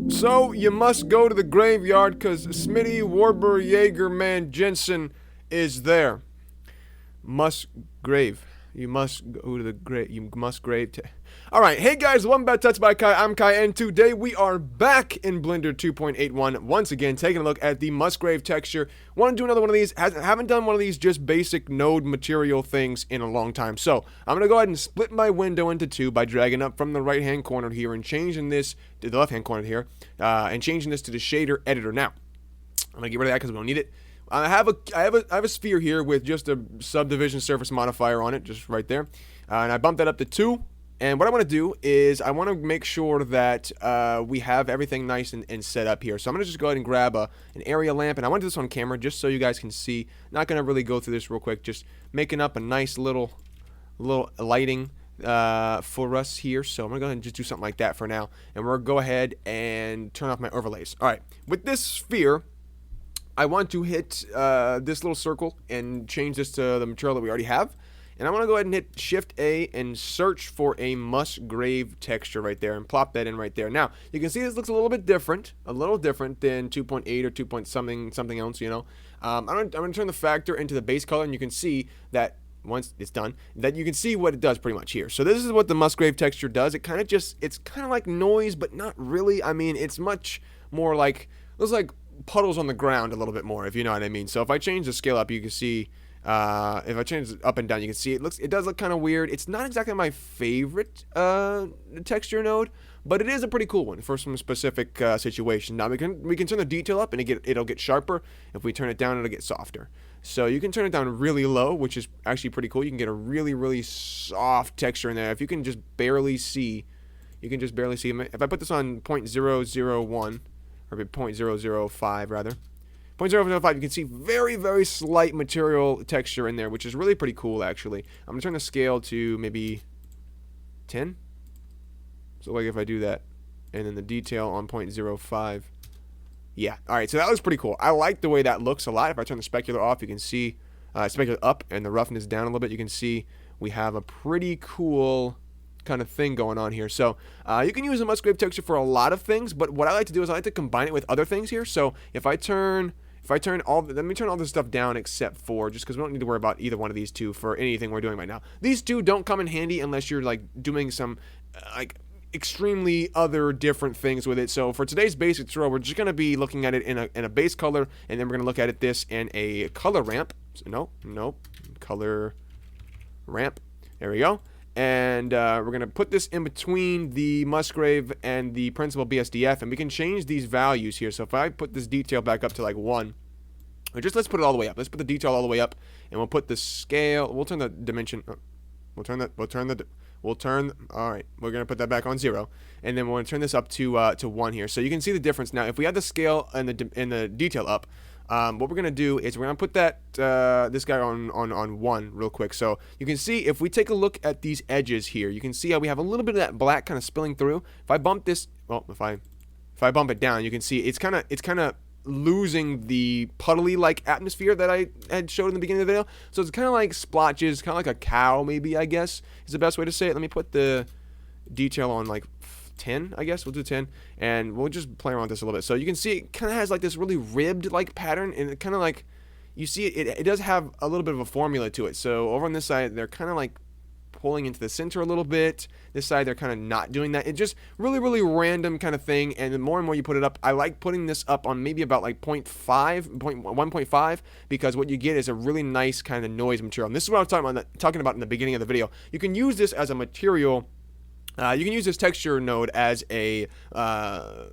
So you must go to the graveyard because Smitty Warburg Jaeger Man Jensen is there. Musgrave. You must go to the grave. You must grave. Alright, hey guys, welcome back to TutsByKai. I'm Kai, and today we are back in Blender 2.81. Once again, taking a look at the Musgrave Texture. Want to do another one of these. Haven't done one of these just basic node material things in a long time. So, I'm going to go ahead and split my window into two by dragging up from the right-hand corner here and changing this to the left-hand corner here. And changing this to the shader editor. Now, I'm going to get rid of that because we don't need it. I have a sphere here with just a subdivision surface modifier on it, just right there. And I bumped that up to 2. And what I want to do is I want to make sure that we have everything nice and set up here. So I'm going to just go ahead and grab an area lamp. And I want to do this on camera just so you guys can see. Not going to really go through this real quick. Just making up a nice little lighting for us here. So I'm going to go ahead and just do something like that for now. And we're going to go ahead and turn off my overlays. All right. With this sphere, I want to hit this little circle and change this to the material that we already have. And I want to go ahead and hit Shift A and search for a Musgrave texture right there and plop that in right there. Now, you can see this looks a little different than 2.8 or 2 point something else, you know. I'm going to turn the factor into the base color, and you can see that once it's done, that you can see what it does pretty much here. So this is what the Musgrave texture does. It's kind of like noise, but not really. I mean, it's much more like, looks like puddles on the ground a little bit more, if you know what I mean. So if I change the scale up, you can see, if I change it up and down, you can see it does look kind of weird. It's not exactly my favorite texture node, but it is a pretty cool one for some specific situation. Now we can turn the detail up and it'll get sharper. If we turn it down, it'll get softer. So you can turn it down really low, which is actually pretty cool. You can get a really soft texture in there. If you can just barely see, if I put this on 0.001 or 0.005 rather, 0.005, you can see very slight material texture in there, which is really pretty cool actually. I'm gonna turn the scale to maybe 10. So like if I do that, and then the detail on 0.05. Yeah, alright, so that looks pretty cool. I like the way that looks a lot. If I turn the specular off, you can see specular up and the roughness down a little bit. You can see we have a pretty cool kind of thing going on here. So you can use a Musgrave texture for a lot of things, but what I like to do is I like to combine it with other things here. So if I turn all, let me turn all this stuff down except for, just because we don't need to worry about either one of these two for anything we're doing right now. These two don't come in handy unless you're like doing some like extremely other different things with it. So for today's basic tutorial, we're just going to be looking at it in a base color, and then we're going to look at this in a color ramp. So, nope, color ramp. There we go. And we're going to put this in between the Musgrave and the principal BSDF, and we can change these values here. So if I put this detail back up to like 1, or just let's put it all the way up. Let's put the detail all the way up, and we'll put the scale, we'll turn the dimension, all right, we're going to put that back on 0, and then we're going to turn this up to 1 here. So you can see the difference. Now, if we had the scale and the detail up, what we're going to do is we're going to put that this guy on 1 real quick. So you can see if we take a look at these edges here, you can see how we have a little bit of that black kind of spilling through. If I bump this, well, if I bump it down, you can see it's kind of losing the puddly like atmosphere that I had showed in the beginning of the video. So it's kind of like splotches, kind of like a cow maybe, I guess is the best way to say it. Let me put the detail on like 10, I guess. We'll do 10, and we'll just play around with this a little bit. So you can see it kind of has like this really ribbed like pattern, and it kind of like, you see it does have a little bit of a formula to it. So over on this side, they're kind of like pulling into the center a little bit. This side, they're kind of not doing that. It's just really random kind of thing, and the more and more you put it up, I like putting this up on maybe about like 1.5, because what you get is a really nice kind of noise material. And this is what I was talking about in the beginning of the video. You can use this as a material. You can use this texture node as a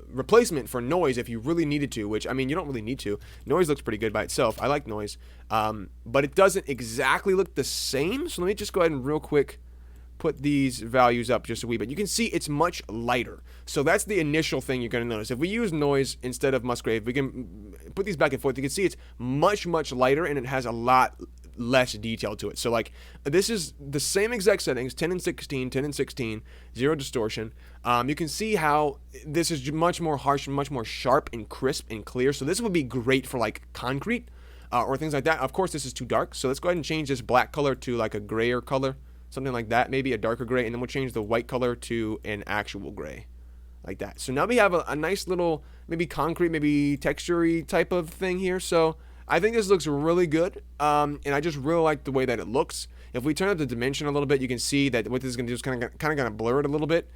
replacement for noise if you really needed to, which, I mean, you don't really need to. Noise looks pretty good by itself. I like noise, but it doesn't exactly look the same. So let me just go ahead and real quick put these values up just a wee bit. You can see it's much lighter. So that's the initial thing you're going to notice. If we use noise instead of Musgrave, we can put these back and forth. You can see it's much lighter, and it has a lot less detail to it. So like, this is the same exact settings, 10 and 16, 0 distortion. You can see how this is much more harsh, much more sharp and crisp and clear. So this would be great for like concrete or things like that. Of course, this is too dark. So let's go ahead and change this black color to like a grayer color, something like that, maybe a darker gray, and then we'll change the white color to an actual gray. like that. So now we have a nice little, maybe concrete, maybe texture-y type of thing here. So I think this looks really good, and I just really like the way that it looks. If we turn up the dimension a little bit, you can see that what this is going to do is kind of going to blur it a little bit.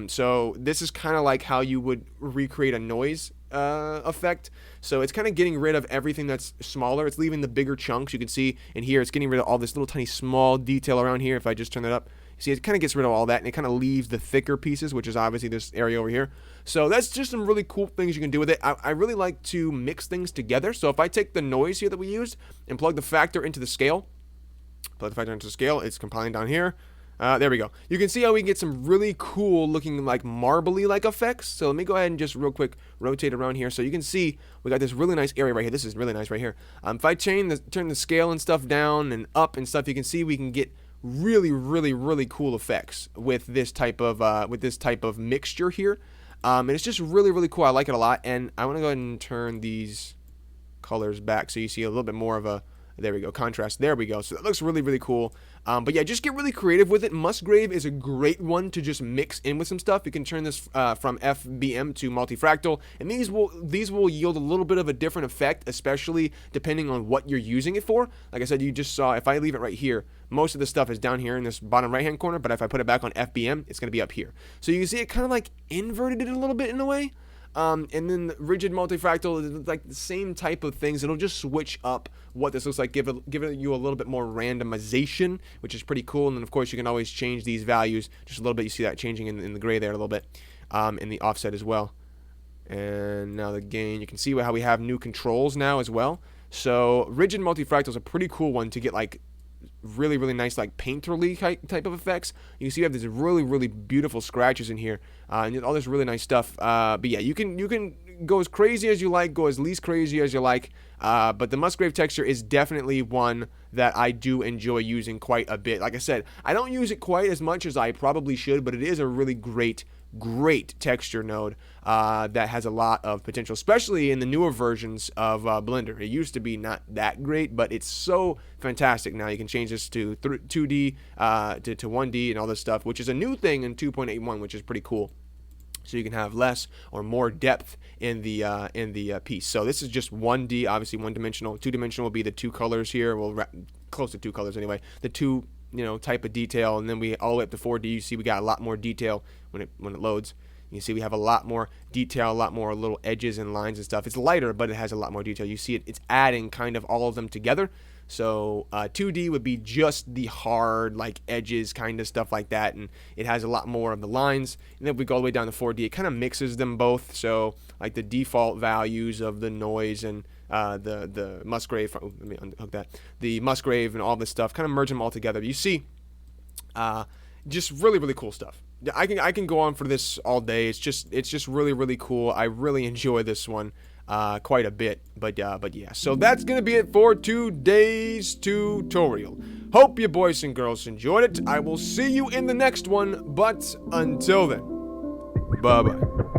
So this is kind of like how you would recreate a noise effect. So it's kind of getting rid of everything that's smaller. It's leaving the bigger chunks. You can see in here, it's getting rid of all this little tiny small detail around here. If I just turn that up, you see it kind of gets rid of all that, and it kind of leaves the thicker pieces, which is obviously this area over here. So that's just some really cool things you can do with it. I really like to mix things together. So if I take the noise here that we used and plug the factor into the scale, it's compiling down here. There we go. You can see how we can get some really cool looking like marbly like effects. So let me go ahead and just real quick rotate around here. So you can see we got this really nice area right here. This is really nice right here. If I turn the scale and stuff down and up and stuff, you can see we can get really cool effects with this type of mixture here. And it's just really cool. I like it a lot. And I want to go ahead and turn these colors back so you see a little bit more of a, there we go, contrast. There we go. So that looks really cool. But yeah, just get really creative with it. Musgrave is a great one to just mix in with some stuff. You can turn this from FBM to multifractal, and these will yield a little bit of a different effect, especially depending on what you're using it for. Like I said, you just saw, if I leave it right here, most of the stuff is down here in this bottom right hand corner, but if I put it back on FBM, it's going to be up here. So you can see it kind of like inverted it a little bit in a way. And then the rigid multifractal is like the same type of things. It'll just switch up what this looks like, give you a little bit more randomization, which is pretty cool. And then of course you can always change these values just a little bit. You see that changing in the gray there a little bit, in the offset as well. And now the gain, you can see how we have new controls now as well. So rigid multifractal is a pretty cool one to get like really nice like painterly type of effects. You can see we have these really beautiful scratches in here, and all this really nice stuff. But yeah, you can go as crazy as you like, go as least crazy as you like. But the Musgrave texture is definitely one that I do enjoy using quite a bit. Like I said, I don't use it quite as much as I probably should, but it is a really great texture node that has a lot of potential, especially in the newer versions of Blender. It used to be not that great, but it's so fantastic now. You can change this to 2D to 1D and all this stuff, which is a new thing in 2.81, which is pretty cool. So you can have less or more depth in the piece. So this is just 1D, obviously one-dimensional. Two-dimensional will be the two colors here. Well, close to two colors anyway. The two type of detail, and then we all the way up to 4D. You see we got a lot more detail when it loads. You see we have a lot more detail, a lot more little edges and lines and stuff. It's lighter, but it has a lot more detail. You see it's adding kind of all of them together. So 2D would be just the hard like edges kind of stuff like that, and it has a lot more of the lines. And then if we go all the way down to 4D, it kind of mixes them both. So like the default values of the noise and the Musgrave, let me unhook that, the Musgrave and all this stuff, kind of merge them all together. You see just really cool stuff. I can go on for this all day. It's just really cool. I really enjoy this one quite a bit, but yeah, so that's gonna be it for today's tutorial. Hope you boys and girls enjoyed it. I will see you in the next one, but until then, bye bye.